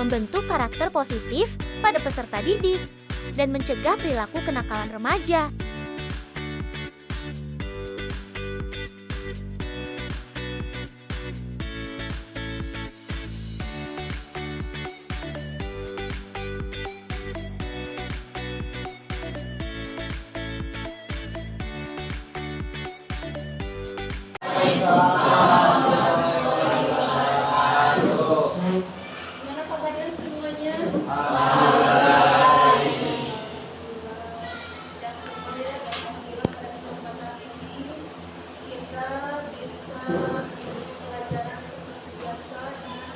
membentuk karakter positif pada peserta didik, dan mencegah perilaku kenakalan remaja. Gimana kabarnya semuanya? Sehat semuanya. Dan alhamdulillah pada kesempatan ini kita bisa mengikuti pelajaran seperti biasa dengan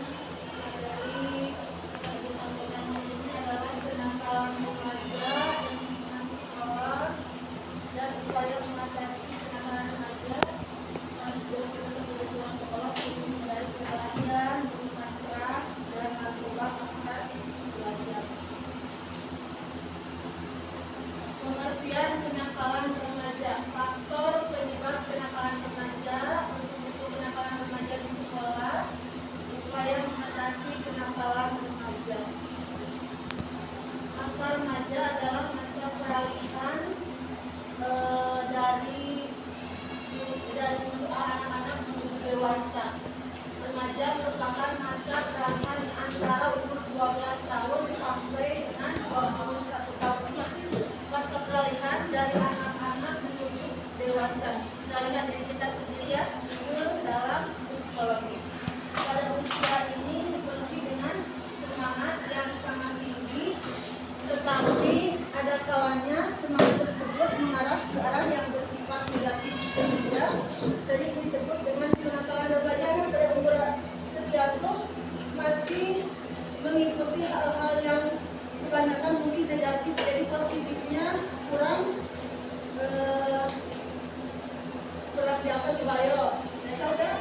materi yang disampaikan hari ini adalah kenakalan remaja dan lingkungan sekolah dan upaya mengatasi kenakalan remaja. Masing-masing untuk lingkungan sekolah ini dari perhatian, minuman keras, dan narkoba tempat belajar. Pengertian kenakalan remaja, faktor penyebab kenakalan remaja, untuk kenakalan remaja di sekolah, upaya mengatasi kenakalan remaja. Masa remaja adalah masa peralihan dari anak-anak menuju dewasa. Remaja merupakan masa peralihan antara umur 12 tahun sampai dengan 21 tahun. Masih masa peralihan dari anak-anak menuju dewasa. Peralihan dari kita sendiri ya, itu dalam psikologi. Pada usia ini dipenuhi dengan semangat yang sangat tinggi, tetapi ada kalanya semangat tersebut mengarah ke arah yang bersifat negatif, sehingga sering disebut dengan kenakalan remaja. Pada umur sekian tuh masih mengikuti hal-hal yang kebanyakan mungkin negatif, jadi positifnya kurang diapa coba yo. Mereka udah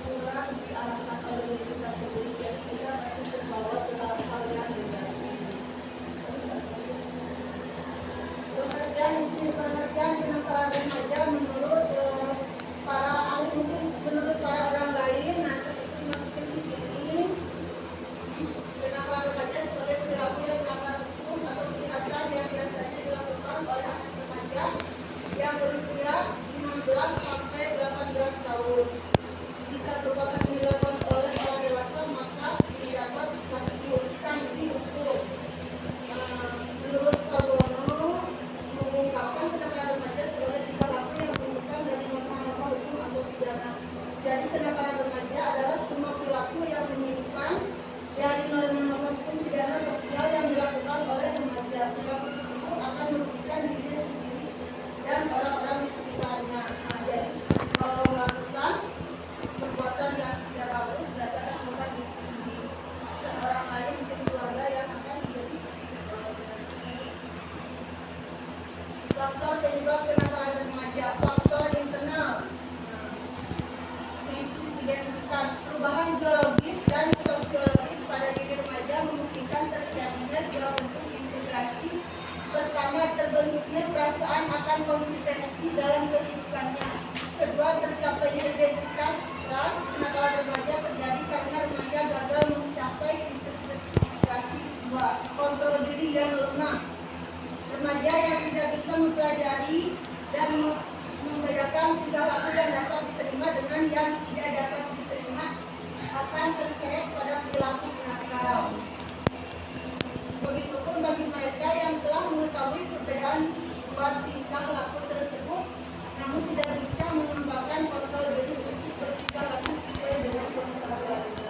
kurang diarahkan oleh diri kita sendiri, jadi kita masih terbawa ke hal yang negatif. Pengertian kenakalan remaja menurut para ahli, mungkin menurut para orang lain, nah seperti itu dimaksudkan di sini. Kenakalan remaja sebagai perilaku yang melanggar hukum atau kejahatan yang biasanya dilakukan oleh anak remaja yang berusia 16 sampai 18 tahun. Jika perbuatan ini dilakukan oleh orang dewasa, maka didapat sanksi hukum. Menurut Sabono, mengungkapkan kenakalan remaja sebagai tingkah laku yang menyimpang dari norma-norma hukum atau pidana. Jadi kenakalan remaja adalah semua perilaku yang menyimpang dari norma-norma hukum pidana sosial yang dilakukan oleh remaja. Perilaku tersebut akan merugikan dirinya sendiri dan orang-orang di sekitarnya. Nah, jadi kalau melakukan perbuatan yang tidak bagus, berarti akan merugikan diri sendiri dan orang lain, mungkin keluarga yang akan menjadi faktor penyebab kenakalan remaja. Faktor internal, krisis identitas, perubahan geologis dan sosiologis pada diri remaja memungkinkan terjadinya dua bentuk integrasi. Pertama, terbentuknya perasaan akan konsistensi dalam kehidupannya. Kedua, tercapainya identitas. Kenakalan remaja terjadi karena remaja gagal mencapai integrasi. Kedua, kontrol diri yang lemah. Remaja yang tidak bisa mempelajari dan membedakan tingkah laku yang dapat diterima dengan yang tidak dapat diterima akan terseret pada perilaku nakal. Begitupun bagi mereka yang telah mengetahui perbedaan dua tingkah laku tersebut, namun tidak bisa mengembangkan kontrol diri untuk bertingkah laku sesuai dengan pengetahuannya.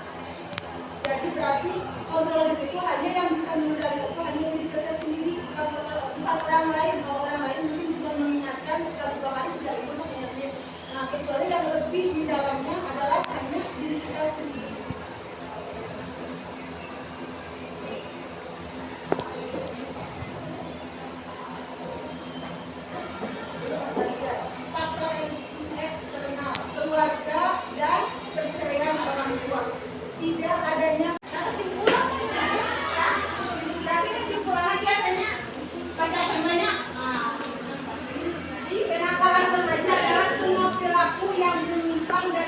Jadi berarti kontrol diri itu hanya yang bisa mengendalikan itu hanya diri kita sendiri, bukan orang lain. Kalau orang lain mungkin cuma mengingatkan sekali dua kali sudah itu sebenarnya. Nah, kecuali yang lebih di dalamnya adalah hanya diri kita sendiri. Faktor eksternal, keluarga dan perceraian orang tua. Tidak adanya kesimpulan. Nanti kesimpulan lagi adanya baca semuanya. Jadi kenakalan remaja adalah semua perilaku yang menyimpang dari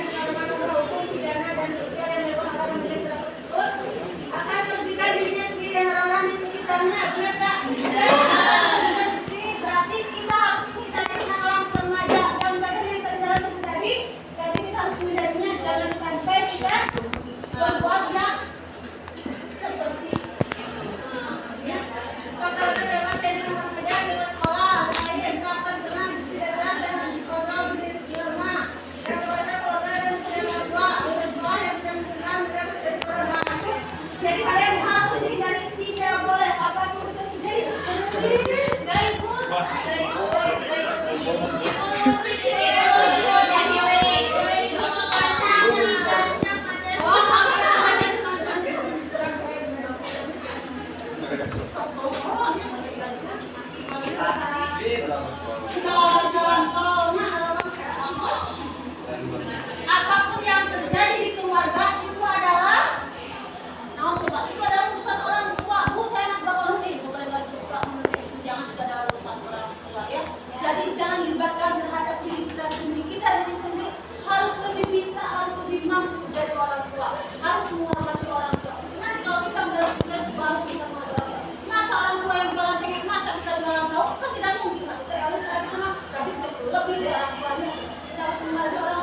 semua ada orang